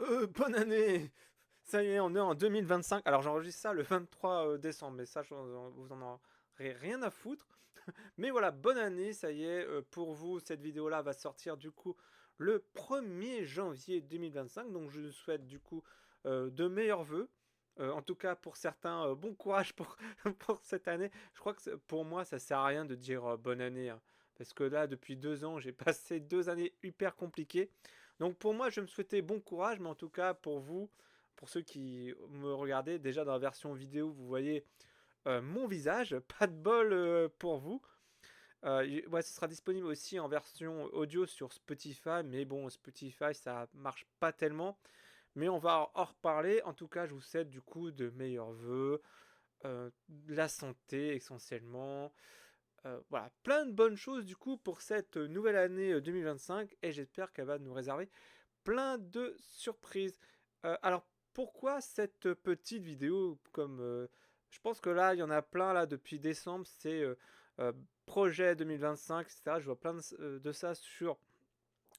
Bonne année! Ça y est, on est en 2025. Alors j'enregistre ça le 23 décembre, mais ça, vous en aurez rien à foutre. Mais voilà, bonne année, ça y est, pour vous, cette vidéo-là va sortir du coup le 1er janvier 2025. Donc je vous souhaite du coup de meilleurs vœux. En tout cas pour certains, bon courage pour, pour cette année. Je crois que pour moi, ça sert à rien de dire bonne année, hein, parce que là, depuis 2 ans, j'ai passé 2 années hyper compliquées. Donc pour moi, je me souhaitais bon courage, mais en tout cas pour vous, pour ceux qui me regardez, déjà dans la version vidéo, vous voyez mon visage. Pas de bol pour vous. Ouais, ce sera disponible aussi en version audio sur Spotify, mais bon, Spotify, ça marche pas tellement. Mais on va en reparler. En tout cas, je vous souhaite du coup de meilleurs vœux, de la santé essentiellement. Voilà, plein de bonnes choses du coup pour cette nouvelle année 2025 et j'espère qu'elle va nous réserver plein de surprises. Alors, pourquoi cette petite vidéo comme je pense que là, il y en a plein là depuis décembre, c'est euh, projet 2025, etc. Je vois plein de ça sur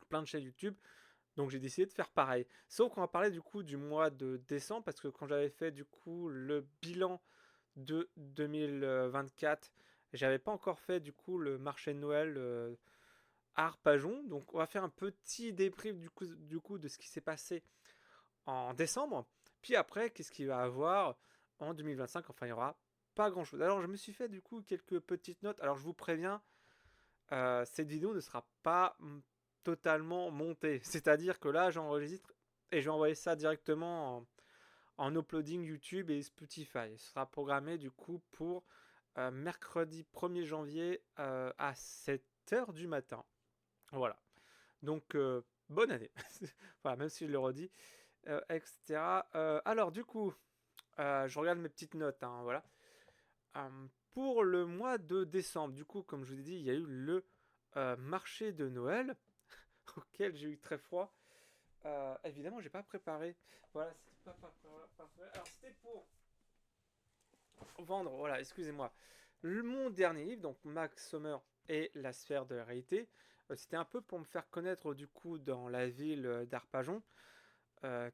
plein de chaînes YouTube. Donc j'ai décidé de faire pareil. Sauf qu'on va parler du coup du mois de décembre parce que quand j'avais fait du coup le bilan de 2024, j'avais pas encore fait du coup le marché de Noël à Arpajon. Donc on va faire un petit débrief du coup de ce qui s'est passé en décembre. Puis après, qu'est-ce qu'il va y avoir en 2025? Enfin, il n'y aura pas grand-chose. Alors je me suis fait du coup quelques petites notes. Alors je vous préviens, cette vidéo ne sera pas totalement montée. C'est-à-dire que là, j'enregistre et je vais envoyer ça directement en uploading YouTube et Spotify. Ce sera programmé du coup pour mercredi 1er janvier à 7h du matin. Voilà. Donc, bonne année. Voilà, même si je le redis, etc. Alors, du coup, je regarde mes petites notes, hein, voilà. Pour le mois de décembre, du coup, comme je vous ai dit, il y a eu le marché de Noël auquel j'ai eu très froid. Évidemment, j'ai pas préparé. Voilà, c'était pas préparé. Alors, c'était pour vendre, voilà, excusez-moi, mon dernier livre, donc Max Sommer et la sphère de la réalité. C'était un peu pour me faire connaître du coup dans la ville d'Arpajon. Euh,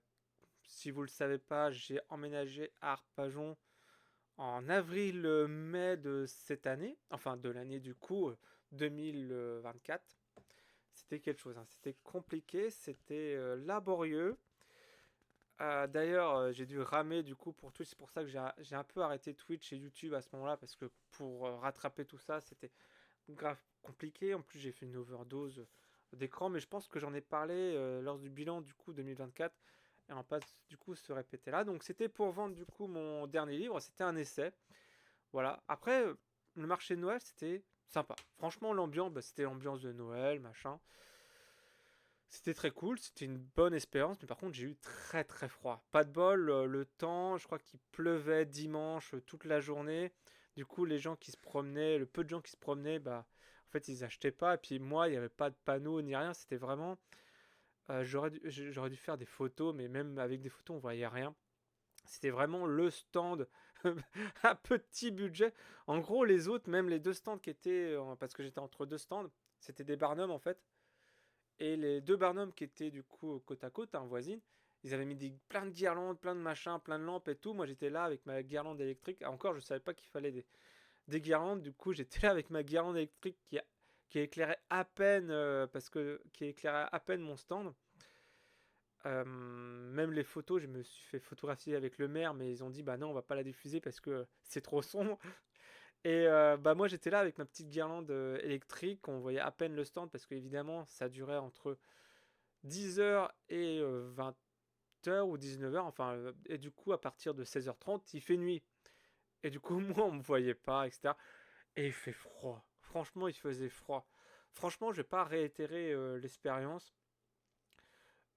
Si vous ne le savez pas, j'ai emménagé à Arpajon en avril-mai de cette année, enfin de l'année du coup 2024. C'était quelque chose, hein. C'était compliqué, c'était laborieux. D'ailleurs, j'ai dû ramer du coup pour Twitch. C'est pour ça que j'ai un peu arrêté Twitch et YouTube à ce moment-là parce que pour rattraper tout ça, c'était grave compliqué. En plus, j'ai fait une overdose d'écran, mais je pense que j'en ai parlé lors du bilan du coup 2024 et on passe du coup se répéter là. Donc, c'était pour vendre du coup mon dernier livre. C'était un essai. Voilà. Après, le marché de Noël, c'était sympa. Franchement, l'ambiance, bah, c'était l'ambiance de Noël, machin. C'était très cool, c'était une bonne expérience, mais par contre j'ai eu très très froid. Pas de bol, le temps, je crois qu'il pleuvait dimanche toute la journée. Du coup, les gens qui se promenaient, le peu de gens qui se promenaient, bah en fait ils achetaient pas. Et puis moi, il n'y avait pas de panneau ni rien. C'était vraiment, j'aurais dû faire des photos, mais même avec des photos on voyait rien. C'était vraiment le stand à petit budget. En gros, les autres, même les deux stands qui étaient, parce que j'étais entre deux stands, c'était des Barnum en fait. Et les deux Barnum qui étaient du coup côte à côte, hein, voisines, ils avaient mis plein de guirlandes, plein de machins, plein de lampes et tout. Moi j'étais là avec ma guirlande électrique. Encore, je savais pas qu'il fallait des guirlandes. Du coup, j'étais là avec ma guirlande électrique qui éclairait à peine, parce que qui éclairait à peine mon stand. Même les photos, je me suis fait photographier avec le maire, mais ils ont dit bah non, on va pas la diffuser parce que c'est trop sombre. Et bah moi j'étais là avec ma petite guirlande électrique, on voyait à peine le stand parce que évidemment ça durait entre 10h et 20h ou 19h, enfin, et du coup, à partir de 16h30, il fait nuit. Et du coup, moi, on me voyait pas, etc. Et il fait froid. Franchement, il faisait froid. Franchement, je vais pas réitérer l'expérience.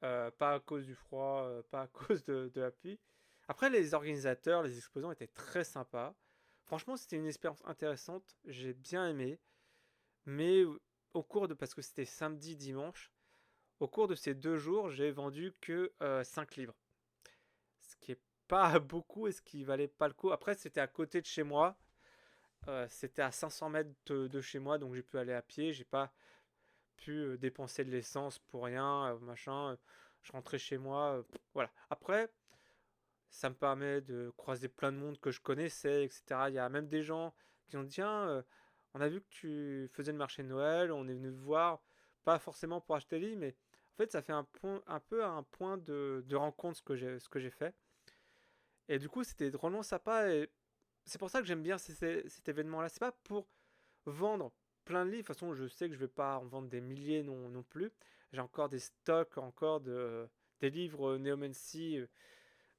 Pas à cause du froid, pas à cause de la pluie. Après, les organisateurs, les exposants étaient très sympas. Franchement, c'était une expérience intéressante. J'ai bien aimé. Mais au cours de, parce que c'était samedi, dimanche, au cours de ces 2 jours, j'ai vendu que 5 livres. Ce qui est pas beaucoup et ce qui valait pas le coup. Après, c'était à côté de chez moi. C'était à 500 mètres de chez moi, donc j'ai pu aller à pied. J'ai pas pu dépenser de l'essence pour rien, machin. je rentrais chez moi, voilà. Après, ça me permet de croiser plein de monde que je connaissais, etc. Il y a même des gens qui ont dit, tiens, on a vu que tu faisais le marché de Noël, on est venu te voir, pas forcément pour acheter des livres, mais en fait, ça fait un peu un point de rencontre ce que j'ai fait. Et du coup, c'était drôlement sympa et c'est pour ça que j'aime bien cet événement-là. C'est pas pour vendre plein de livres. De toute façon, je sais que je vais pas en vendre des milliers non plus. J'ai encore des stocks, des livres Néomancy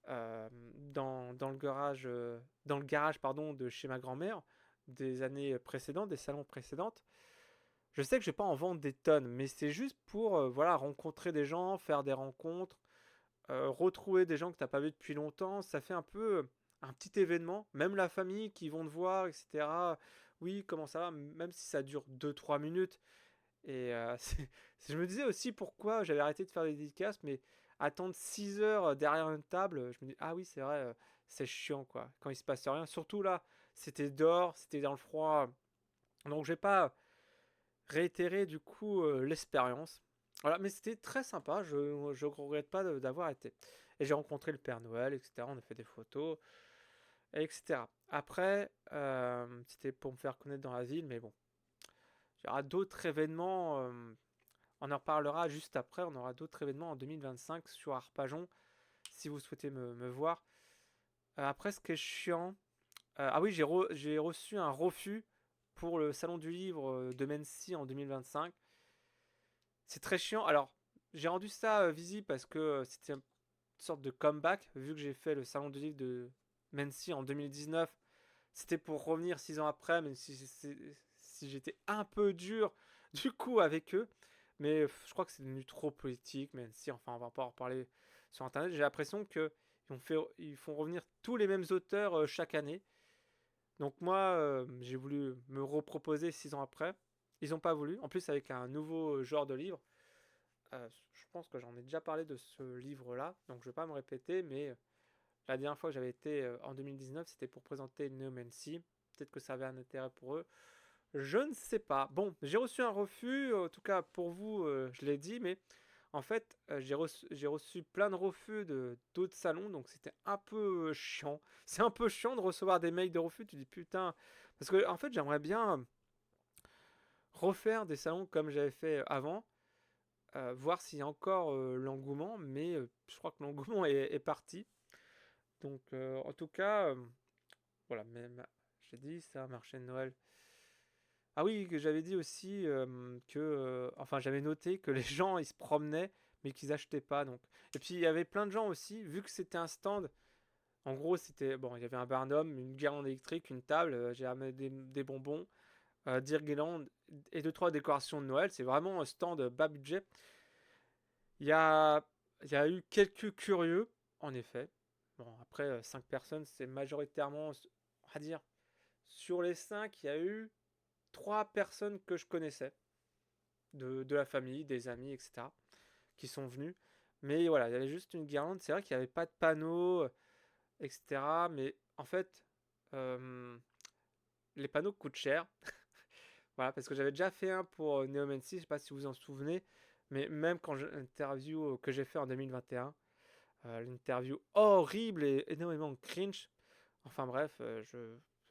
dans le garage pardon, de chez ma grand-mère des années précédentes, des salons précédentes. Je sais que je vais pas en vendre des tonnes, mais c'est juste pour voilà, rencontrer des gens, faire des rencontres, retrouver des gens que t'as pas vu depuis longtemps. Ça fait un peu un petit événement, même la famille qui vont te voir, etc. Oui, comment ça va, même si ça dure 2 3 minutes. Et je me disais aussi pourquoi j'avais arrêté de faire des dédicaces, mais attendre 6 heures derrière une table, je me dis, ah oui, c'est vrai, c'est chiant, quoi, quand il se passe rien. Surtout là, c'était dehors, c'était dans le froid. Donc, j'ai pas réitéré, du coup, l'expérience. Voilà, mais c'était très sympa, je regrette pas d'avoir été. Et j'ai rencontré le Père Noël, etc. On a fait des photos, etc. Après, c'était pour me faire connaître dans la ville, mais bon. Il y aura d'autres événements. On en reparlera juste après. On aura d'autres événements en 2025 sur Arpajon si vous souhaitez me voir. Après, ce qui est chiant. Ah oui, j'ai reçu un refus pour le salon du livre de Mency en 2025. C'est très chiant. Alors, j'ai rendu ça visible parce que c'était une sorte de comeback. Vu que j'ai fait le salon du livre de Mency en 2019, c'était pour revenir 6 ans après, même si j'étais un peu dur du coup avec eux. Mais je crois que c'est devenu trop politique, même si, enfin, on va pas en reparler sur Internet. J'ai l'impression que ils font revenir tous les mêmes auteurs chaque année. Donc moi, j'ai voulu me reproposer 6 ans après. Ils n'ont pas voulu. En plus, avec un nouveau genre de livre. Je pense que j'en ai déjà parlé de ce livre-là, donc je ne vais pas me répéter, mais la dernière fois que j'avais été en 2019, c'était pour présenter Neomancy. Peut-être que ça avait un intérêt pour eux. Je ne sais pas. Bon, j'ai reçu un refus, en tout cas pour vous, je l'ai dit, mais en fait, j'ai reçu plein de refus de d'autres salons, donc c'était un peu chiant. C'est un peu chiant de recevoir des mails de refus, tu dis putain. Parce que en fait, j'aimerais bien refaire des salons comme j'avais fait avant, voir s'il y a encore l'engouement, mais je crois que l'engouement est parti. Donc en tout cas, voilà, même j'ai dit ça, marché de Noël. Ah oui, que j'avais dit aussi que, enfin, j'avais noté que les gens ils se promenaient, mais qu'ils achetaient pas. Donc, et puis il y avait plein de gens aussi, vu que c'était un stand. En gros, c'était bon, il y avait un barnum, une guirlande électrique, une table. J'ai amené des bonbons, des guirlandes et deux trois décorations de Noël. C'est vraiment un stand bas budget. Il y a, il y a eu quelques curieux, en effet. Bon, après, 5 personnes, c'est majoritairement, on va dire, sur les 5, il y a eu 3 personnes que je connaissais, de la famille, des amis, etc., qui sont venus. Mais voilà, il y avait juste une guirlande. C'est vrai qu'il n'y avait pas de panneau, etc. Mais en fait, euh, les panneaux coûtent cher. Voilà, parce que j'avais déjà fait un pour Neomancy, je ne sais pas si vous vous en souvenez. Mais même quand l'interview que j'ai fait en 2021, l'interview horrible et énormément cringe. Enfin bref,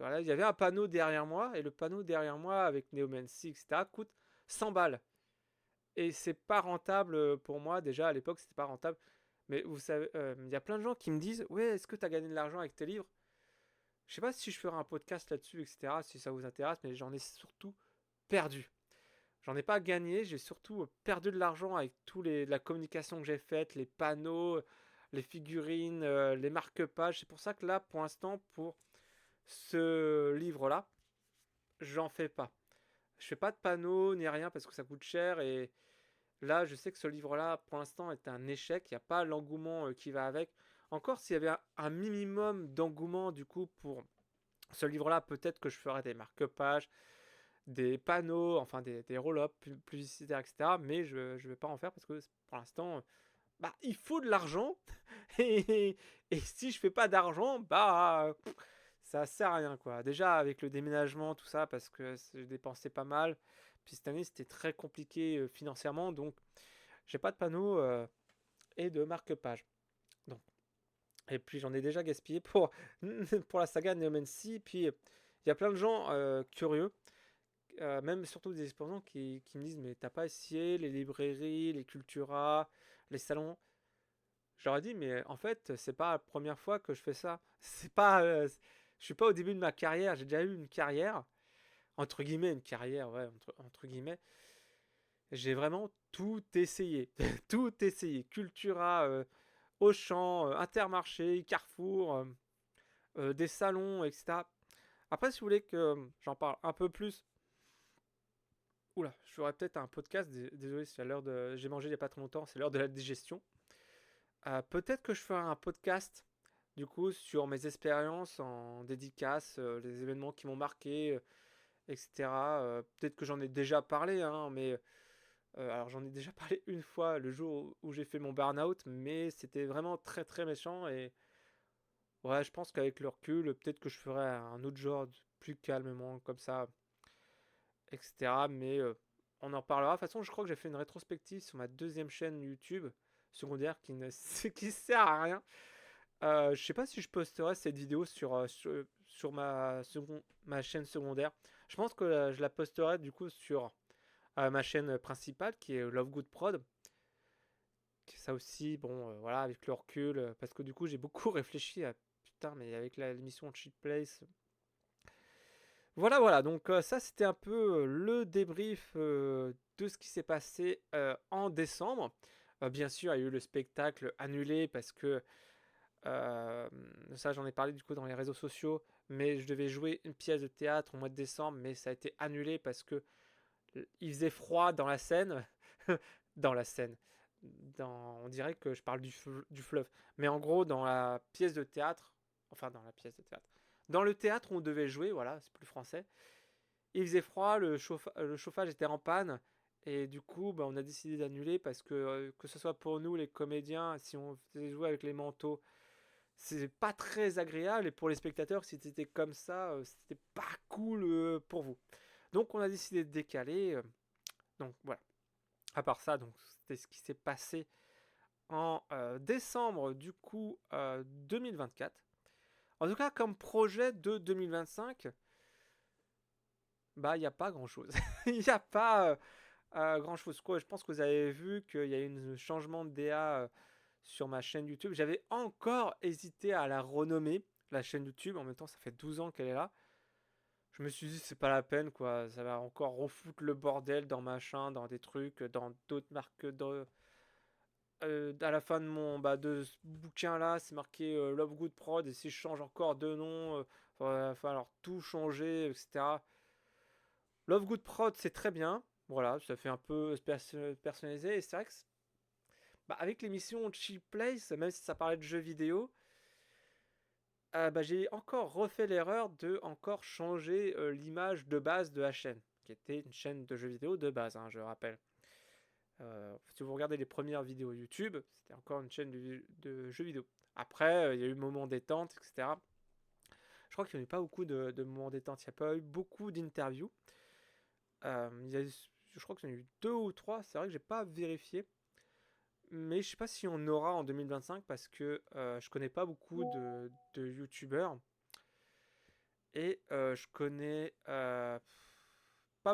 voilà, il y avait un panneau derrière moi, et le panneau derrière moi avec Neomancy, etc., coûte 100 balles. Et c'est pas rentable pour moi, déjà à l'époque, c'était pas rentable. Mais vous savez, il y a plein de gens qui me disent, ouais, est-ce que tu as gagné de l'argent avec tes livres? Je sais pas si je ferai un podcast là-dessus, etc., si ça vous intéresse, mais j'en ai surtout perdu. J'en ai pas gagné, j'ai surtout perdu de l'argent avec la communication que j'ai faite, les panneaux, les figurines, les marque-pages. C'est pour ça que là, pour l'instant, pour ce livre-là, j'en fais pas. Je fais pas de panneaux ni rien parce que ça coûte cher et là, je sais que ce livre-là, pour l'instant, est un échec. Il n'y a pas l'engouement qui va avec. Encore s'il y avait un minimum d'engouement du coup pour ce livre-là, peut-être que je ferais des marque-pages, des panneaux, enfin des roll-up publicitaires, etc. Mais je ne vais pas en faire parce que pour l'instant, bah, il faut de l'argent. Et si je fais pas d'argent, bah ça sert à rien quoi. Déjà avec le déménagement, tout ça, parce que j'ai dépensé pas mal. Puis cette année, c'était très compliqué financièrement, donc j'ai pas de panneau. et de marque-page. Donc, et puis j'en ai déjà gaspillé pour, pour la saga Neomancy. Puis il y a plein de gens curieux, même surtout des exposants qui me disent mais t'as pas essayé les librairies, les Cultura, les salons. Je leur ai dit mais en fait c'est pas la première fois que je fais ça. C'est pas, je suis pas au début de ma carrière. J'ai déjà eu une carrière entre guillemets une carrière ouais entre guillemets. J'ai vraiment tout essayé, tout essayé. Cultura, Auchan, Intermarché, Carrefour, des salons, etc. Après, si vous voulez que j'en parle un peu plus, oula, je ferai peut-être un podcast. Désolé, c'est à l'heure de. J'ai mangé il n'y a pas très longtemps, c'est l'heure de la digestion. Peut-être que je ferai un podcast, du coup, sur mes expériences en dédicace, les événements qui m'ont marqué, etc. Peut-être que j'en ai déjà parlé, hein, mais alors j'en ai déjà parlé une fois le jour où j'ai fait mon burn-out, mais c'était vraiment très très méchant et ouais, je pense qu'avec le recul, peut-être que je ferais un autre genre plus calmement comme ça, etc. Mais on en parlera. De toute façon, je crois que j'ai fait une rétrospective sur ma deuxième chaîne YouTube secondaire qui ne qui sert à rien. Je sais pas si je posterai cette vidéo sur ma chaîne secondaire. Je pense que je la posterai du coup sur ma chaîne principale qui est Love Good Prod. Ça aussi, bon, voilà, avec le recul, parce que du coup, j'ai beaucoup réfléchi à putain, mais avec l'émission Cheat Place. Voilà, voilà, donc ça, c'était un peu le débrief de ce qui s'est passé en décembre. Bien sûr, il y a eu le spectacle annulé parce que euh, ça, j'en ai parlé du coup dans les réseaux sociaux, mais je devais jouer une pièce de théâtre au mois de décembre, mais ça a été annulé parce que il faisait froid dans la Seine. Dans la Seine. On dirait que je parle du fleuve. Mais en gros, dans la pièce de théâtre, enfin dans la pièce de théâtre, dans le théâtre où on devait jouer, voilà, c'est plus français, il faisait froid, le chauffage était en panne, et du coup, bah, on a décidé d'annuler parce que ce soit pour nous, les comédiens, si on faisait jouer avec les manteaux, c'est pas très agréable, et pour les spectateurs, si c'était comme ça, c'était pas cool pour vous. Donc on a décidé de décaler. Donc voilà. À part ça, donc c'était ce qui s'est passé en décembre du coup 2024. En tout cas, comme projet de 2025, bah il n'y a pas grand chose. Il n'y a pas grand chose. Quoi, je pense que vous avez vu qu'il y a eu un changement de DA sur ma chaîne YouTube. J'avais encore hésité à la renommer, la chaîne YouTube. En même temps, ça fait 12 ans qu'elle est là. Je me suis dit, c'est pas la peine, quoi. Ça va encore refoutre le bordel dans machin, dans des trucs, dans d'autres marques, à la fin de de ce bouquin là, c'est marqué Love Good Prod, et si je change encore de nom, il va falloir tout changer, etc. Love Good Prod, c'est très bien. Voilà, ça fait un peu personnalisé. Et c'est vrai que avec l'émission Cheap Place, même si ça parlait de jeux vidéo, j'ai encore refait l'erreur de encore changer l'image de base de la chaîne, qui était une chaîne de jeux vidéo de base, hein, je rappelle. Si vous regardez les premières vidéos YouTube, c'était encore une chaîne de jeux vidéo. Après, il y a eu moments détente, etc. Je crois qu'il n'y a eu pas beaucoup de moments détente. Il n'y a pas eu beaucoup d'interviews. Je crois qu'il y en a eu deux ou trois. C'est vrai que j'ai pas vérifié. Mais je sais pas si on aura en 2025 parce que je connais pas beaucoup de YouTubeurs. Et je connais pas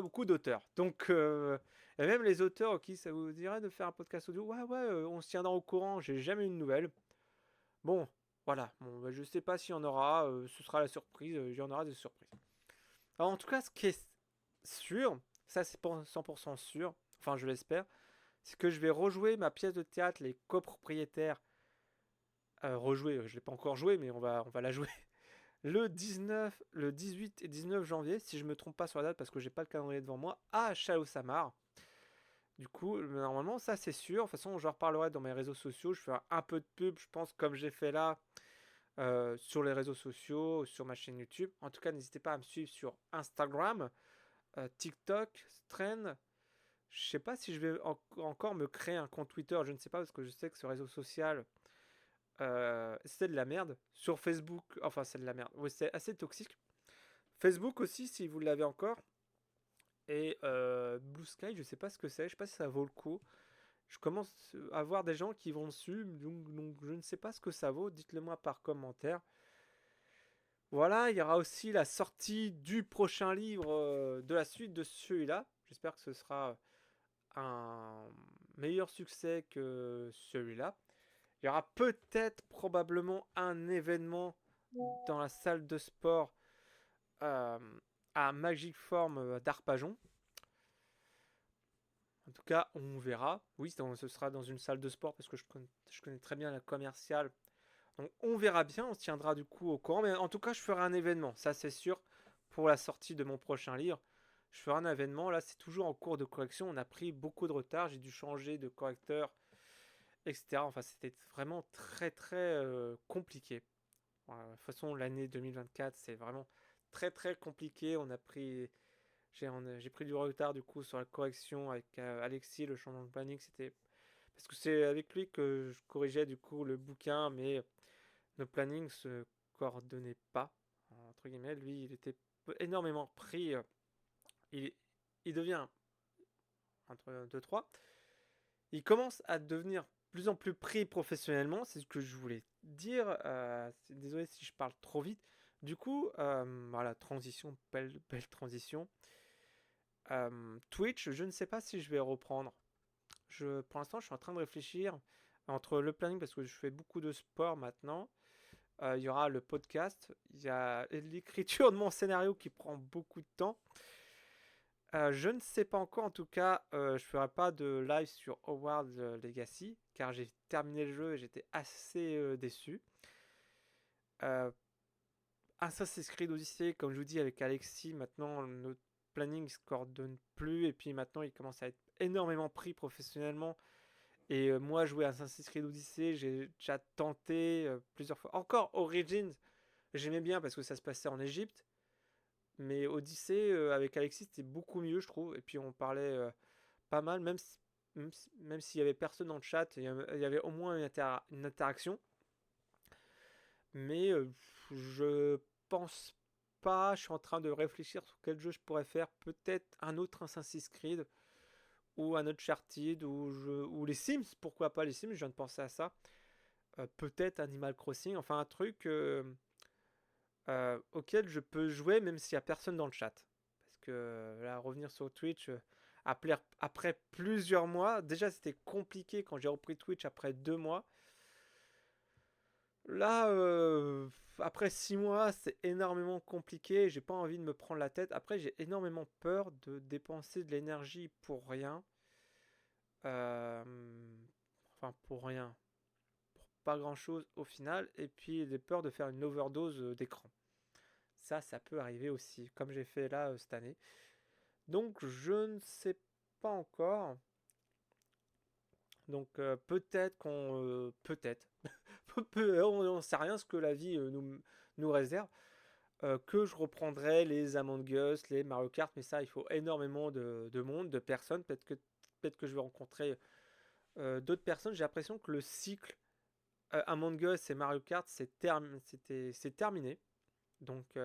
beaucoup d'auteurs. Donc, et même les auteurs, qui ça vous dirait de faire un podcast audio? Ouais, ouais, on se tiendra au courant. J'ai jamais eu de nouvelles. Bon, voilà. Bon, je sais pas s'il y en aura. Ce sera la surprise. Il y en aura des surprises. Alors, en tout cas, ce qui est sûr, ça c'est pour 100% sûr, enfin je l'espère, c'est que je vais rejouer ma pièce de théâtre, Les Copropriétaires. Rejouer, je l'ai pas encore joué, mais on va la jouer le 18 et 19 janvier, si je me trompe pas sur la date parce que j'ai pas le calendrier devant moi, à Chalosamar. Du coup, normalement, ça c'est sûr. De toute façon, je reparlerai dans mes réseaux sociaux. Je ferai un peu de pub, je pense, comme j'ai fait là, sur les réseaux sociaux, sur ma chaîne YouTube. En tout cas, n'hésitez pas à me suivre sur Instagram, TikTok, Stren. Je sais pas si je vais encore me créer un compte Twitter, je ne sais pas, parce que je sais que ce réseau social, c'est de la merde. Sur Facebook, enfin, c'est de la merde. Oui, c'est assez toxique. Facebook aussi, si vous l'avez encore. Et Blue Sky, je sais pas ce que c'est, je sais pas si ça vaut le coup. je commence à voir des gens qui vont dessus, donc je ne sais pas ce que ça vaut, dites-le moi par commentaire. Voilà, il y aura aussi la sortie du prochain livre de la suite de celui-là. J'espère que ce sera un meilleur succès que celui-là. Il y aura peut-être probablement un événement dans la salle de sport euh, à Magic Form d'Arpajon. En tout cas, on verra. Oui, ce sera dans une salle de sport parce que je connais très bien la commerciale. Donc on verra bien, on se tiendra du coup au courant. Mais en tout cas, je ferai un événement, ça c'est sûr, pour la sortie de mon prochain livre. Je ferai un événement. Là, c'est toujours en cours de correction. On a pris beaucoup de retard. J'ai dû changer de correcteur, etc. Enfin, c'était vraiment très très compliqué. Voilà, de toute façon, l'année 2024, c'est vraiment très très compliqué. J'ai pris du retard du coup sur la correction avec Alexis, le changement de planning. C'était parce que c'est avec lui que je corrigeais du coup le bouquin, mais nos plannings se coordonnaient pas entre guillemets. Lui, il était énormément pris. Il, il devient entre 2 3. Il commence à devenir plus en plus pris professionnellement. C'est ce que je voulais dire. Désolé si je parle trop vite. Du coup, voilà, transition, belle transition. Twitch, je ne sais pas si je vais reprendre. Pour l'instant, je suis en train de réfléchir entre le planning parce que je fais beaucoup de sport maintenant. Il y aura le podcast. Il y a l'écriture de mon scénario qui prend beaucoup de temps. Je ne sais pas encore. En tout cas, je ferai pas de live sur Hogwarts Legacy car j'ai terminé le jeu et j'étais assez déçu. Euh, Assassin's Creed Odyssey, comme je vous dis avec Alexis, maintenant notre planning se coordonne plus et puis maintenant il commence à être énormément pris professionnellement. Et moi, jouer à Assassin's Creed Odyssey, j'ai déjà tenté plusieurs fois. Encore Origins, j'aimais bien parce que ça se passait en Égypte. Mais Odyssey, avec Alexis, c'était beaucoup mieux, je trouve. Et puis on parlait pas mal, même s'il y avait personne dans le chat, il y avait au moins une interaction. Mais je pense pas, je suis en train de réfléchir sur quel jeu je pourrais faire. Peut-être un autre Assassin's Creed ou un Uncharted ou les Sims, pourquoi pas les Sims, je viens de penser à ça. Peut-être Animal Crossing, enfin un truc auquel je peux jouer même s'il n'y a personne dans le chat. Parce que là, revenir sur Twitch après plusieurs mois, déjà c'était compliqué quand j'ai repris Twitch après 2 mois. Là, après 6 mois, c'est énormément compliqué. J'ai pas envie de me prendre la tête. Après, j'ai énormément peur de dépenser de l'énergie pour rien. Euh, enfin, pour rien. Pour pas grand chose au final. Et puis, j'ai peur de faire une overdose d'écran. Ça peut arriver aussi, comme j'ai fait là cette année. Donc, je ne sais pas encore. Donc, peut-être qu'on. Peut-être. On n'en sait rien ce que la vie nous réserve. Que je reprendrai les Among Us, les Mario Kart, mais ça, il faut énormément de monde, de personnes. Peut-être que je vais rencontrer d'autres personnes. J'ai l'impression que le cycle Among Us et Mario Kart, c'est terminé. Donc,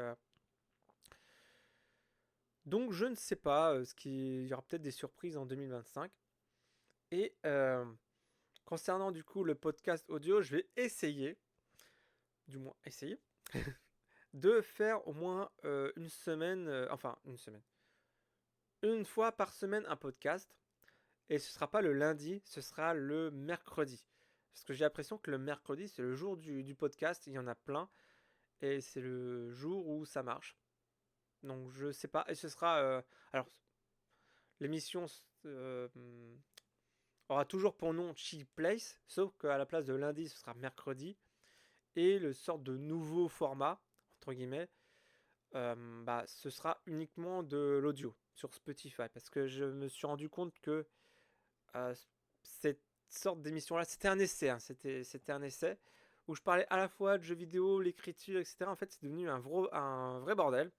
donc, je ne sais pas. Il y aura peut-être des surprises en 2025. Et concernant du coup le podcast audio, je vais essayer, du moins essayer, de faire au moins une semaine, enfin une semaine, une fois par semaine un podcast. Et ce sera pas le lundi, ce sera le mercredi. Parce que j'ai l'impression que le mercredi, c'est le jour du podcast, il y en a plein. Et c'est le jour où ça marche. Donc je sais pas. Et ce sera... alors, l'émission aura toujours pour nom Cheap Place, sauf qu'à la place de lundi, ce sera mercredi. Et le sort de nouveau format, entre guillemets, ce sera uniquement de l'audio sur Spotify. Parce que je me suis rendu compte que cette sorte d'émission-là, c'était un essai, hein, c'était un essai où je parlais à la fois de jeux vidéo, l'écriture, etc. En fait, c'est devenu un vrai bordel.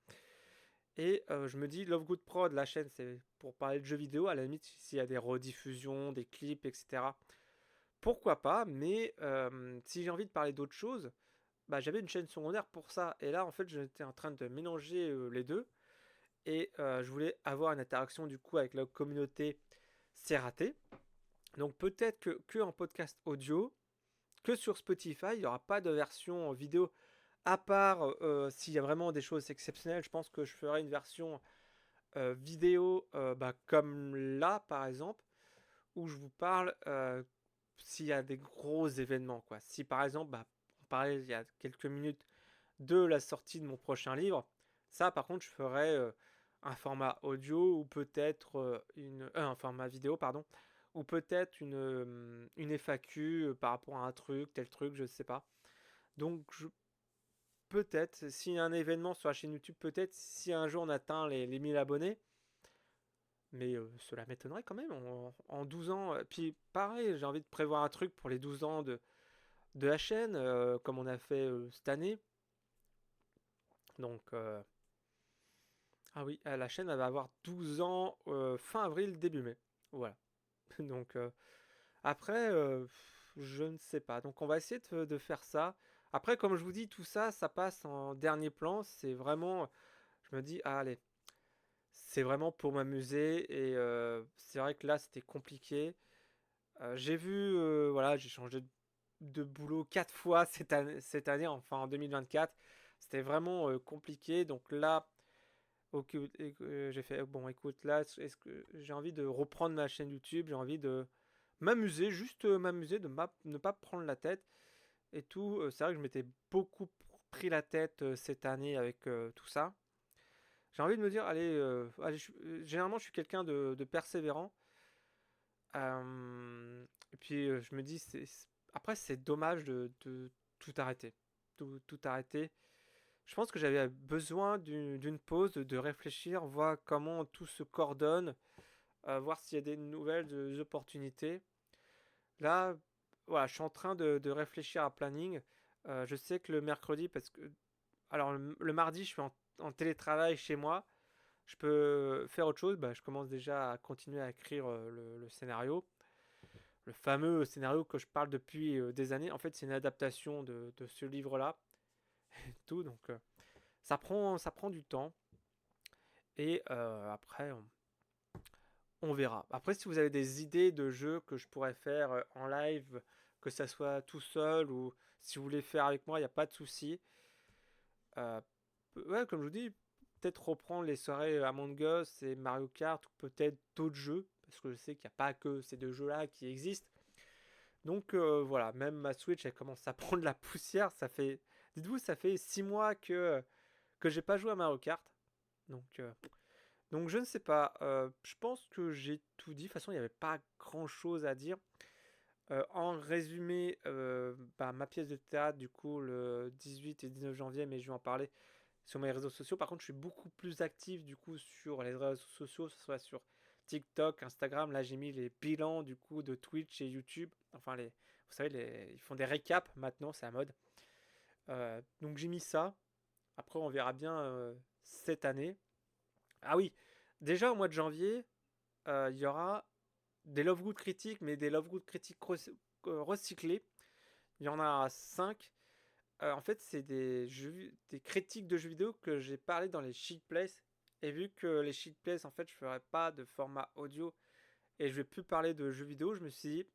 Et je me dis, Love Good Prod, la chaîne, c'est pour parler de jeux vidéo. À la limite, s'il y a des rediffusions, des clips, etc. Pourquoi pas, mais si j'ai envie de parler d'autre chose, bah, j'avais une chaîne secondaire pour ça. Et là, en fait, j'étais en train de mélanger les deux. Et je voulais avoir une interaction du coup avec la communauté. C'est raté. Donc peut-être que en podcast audio, que sur Spotify, il n'y aura pas de version vidéo. À part s'il y a vraiment des choses exceptionnelles, je pense que je ferai une version vidéo comme là par exemple, où je vous parle s'il y a des gros événements, quoi. Si par exemple, on parlait il y a quelques minutes de la sortie de mon prochain livre, ça par contre je ferai un format audio ou peut-être un format vidéo, pardon, ou peut-être une FAQ par rapport à un truc, tel truc, je sais pas. Donc peut-être, s'il y a un événement sur la chaîne YouTube, peut-être si un jour on atteint les 1000 abonnés, mais cela m'étonnerait quand même en 12 ans. Puis pareil, j'ai envie de prévoir un truc pour les 12 ans de la chaîne, comme on a fait cette année. Donc, ah oui, la chaîne elle va avoir 12 ans fin avril, début mai. Voilà. Donc, après, je ne sais pas. Donc, on va essayer de faire ça. Après, comme je vous dis, tout ça, ça passe en dernier plan. C'est vraiment, je me dis, ah, allez, c'est vraiment pour m'amuser. Et c'est vrai que là, c'était compliqué. J'ai vu, voilà, j'ai changé de boulot 4 fois cette année, enfin en 2024. C'était vraiment compliqué. Donc là, ok, j'ai fait, bon, écoute, là, est-ce que j'ai envie de reprendre ma chaîne YouTube, j'ai envie de m'amuser, juste m'amuser, ne pas prendre la tête et tout. C'est vrai que je m'étais beaucoup pris la tête cette année avec tout ça. J'ai envie de me dire, allez, généralement, je suis quelqu'un de persévérant. Et puis, je me dis, après, c'est dommage de tout arrêter. Tout arrêter. Je pense que j'avais besoin d'une pause, de réfléchir, voir comment tout se coordonne, voir s'il y a des nouvelles opportunités. Là, voilà, je suis en train de réfléchir à planning. Je sais que le mercredi, parce que... Alors, le mardi, je suis en télétravail chez moi. Je peux faire autre chose. Bah, je commence déjà à continuer à écrire le scénario. Le fameux scénario que je parle depuis des années. En fait, c'est une adaptation de ce livre-là. Tout, donc ça prend du temps. Et après, on verra. Après, si vous avez des idées de jeux que je pourrais faire en live, que ça soit tout seul ou si vous voulez faire avec moi, il n'y a pas de souci. Euh, ouais, comme je vous dis, peut-être reprendre les soirées Among Us et Mario Kart ou peut-être d'autres jeux, parce que je sais qu'il n'y a pas que ces deux jeux-là qui existent. Donc voilà, même ma Switch, elle commence à prendre la poussière. Ça fait, dites-vous, ça fait 6 mois que j'ai pas joué à Mario Kart. Donc, euh, donc je ne sais pas. Je pense que j'ai tout dit. De toute façon, il n'y avait pas grand-chose à dire. En résumé, ma pièce de théâtre, du coup, le 18 et 19 janvier, mais je vais en parler sur mes réseaux sociaux. Par contre, je suis beaucoup plus actif, du coup, sur les réseaux sociaux, que ce soit sur TikTok, Instagram. Là, j'ai mis les bilans, du coup, de Twitch et YouTube. Enfin, vous savez, ils font des récaps maintenant, c'est à mode. Donc, j'ai mis ça. Après, on verra bien cette année. Ah oui, déjà au mois de janvier, il y aura des Love Good critiques, mais des Love Good critiques recyclés. Il y en a 5. En fait, c'est des critiques de jeux vidéo que j'ai parlé dans les Sheet Plays. Et vu que les Sheet Plays, en fait, je ferai pas de format audio et je vais plus parler de jeux vidéo, je me suis dit,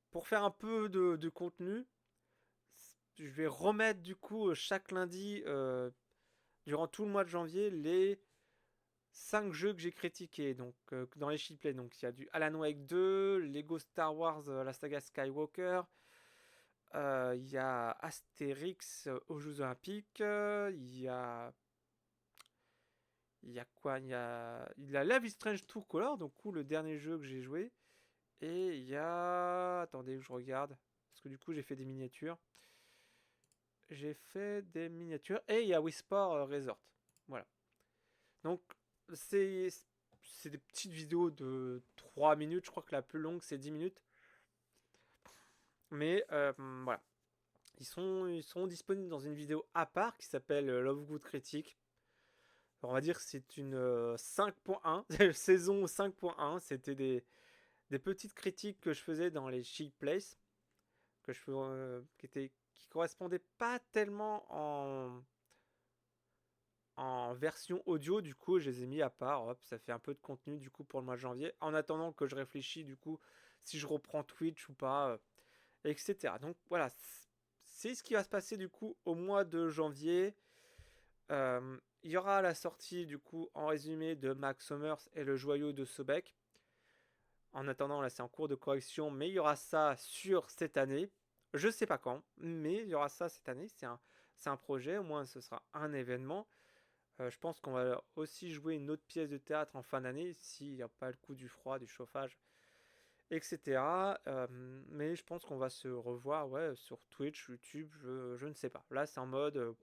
pour faire un peu de contenu, je vais remettre du coup chaque lundi, durant tout le mois de janvier, les 5 jeux que j'ai critiqués donc, dans les Sheet Plays. Donc, il y a du Alan Wake 2, Lego Star Wars, la saga Skywalker. Il y a Astérix aux Jeux Olympiques. Il y a quoi? Il y a Life is Strange Tour Color, donc le dernier jeu que j'ai joué. Et il y a. Attendez, je regarde. Parce que du coup, j'ai fait des miniatures. J'ai fait des miniatures. Et il y a Wii Sport Resort. Voilà. Donc, c'est. C'est des petites vidéos de 3 minutes. Je crois que la plus longue, c'est 10 minutes. Mais voilà. Ils sont disponibles dans une vidéo à part qui s'appelle Love Good Critique. Alors, on va dire que c'est une 5.1, saison 5.1. C'était des petites critiques que je faisais dans les Chic Place, qui correspondaient pas tellement en version audio. Du coup, je les ai mis à part. Hop, ça fait un peu de contenu du coup pour le mois de janvier. En attendant que je réfléchis du coup si je reprends Twitch ou pas, etc. Donc voilà, c'est ce qui va se passer du coup au mois de janvier. Il y aura la sortie du coup en résumé de Max Summers et le joyau de Sobek. En attendant, là c'est en cours de correction, mais il y aura ça sur cette année. Je sais pas quand, mais il y aura ça cette année. C'est un projet, au moins ce sera un événement. Je pense qu'on va aussi jouer une autre pièce de théâtre en fin d'année, s'il n'y a pas le coup du froid, du chauffage, etc. Mais je pense qu'on va se revoir ouais, sur Twitch, YouTube, je ne sais pas. Là c'est en mode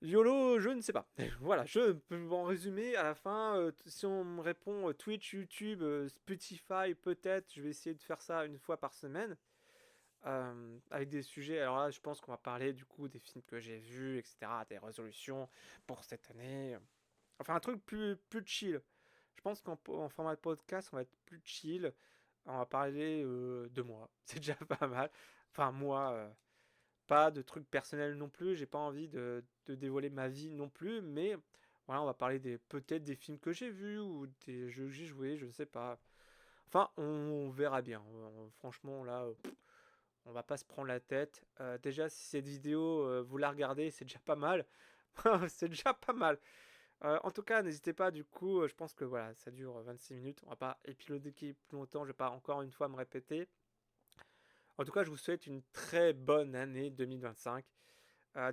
YOLO, je ne sais pas. Voilà, je peux en résumer à la fin. Si on me répond Twitch, YouTube, Spotify, peut-être, je vais essayer de faire ça une fois par semaine. Avec des sujets, alors là, je pense qu'on va parler du coup des films que j'ai vus, etc., des résolutions pour cette année. Enfin, un truc plus chill. Je pense qu'en format de podcast, on va être plus chill. On va parler de moi. C'est déjà pas mal. Enfin, moi, pas de trucs personnels non plus. J'ai pas envie de dévoiler ma vie non plus. Mais voilà, on va parler peut-être des films que j'ai vus ou des jeux que j'ai joués, je ne sais pas. Enfin, on verra bien. Franchement, là, on va pas se prendre la tête. Déjà, si cette vidéo, vous la regardez, c'est déjà pas mal. C'est déjà pas mal. En tout cas, n'hésitez pas, du coup, je pense que voilà, ça dure 26 minutes. On va pas épiloguer plus longtemps, je vais pas encore une fois me répéter. En tout cas, je vous souhaite une très bonne année 2025.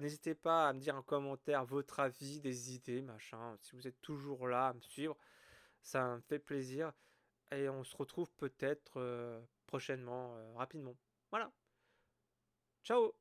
N'hésitez pas à me dire en commentaire votre avis, des idées, machin. Si vous êtes toujours là à me suivre, ça me fait plaisir. Et on se retrouve peut-être prochainement, rapidement. Voilà. Ciao!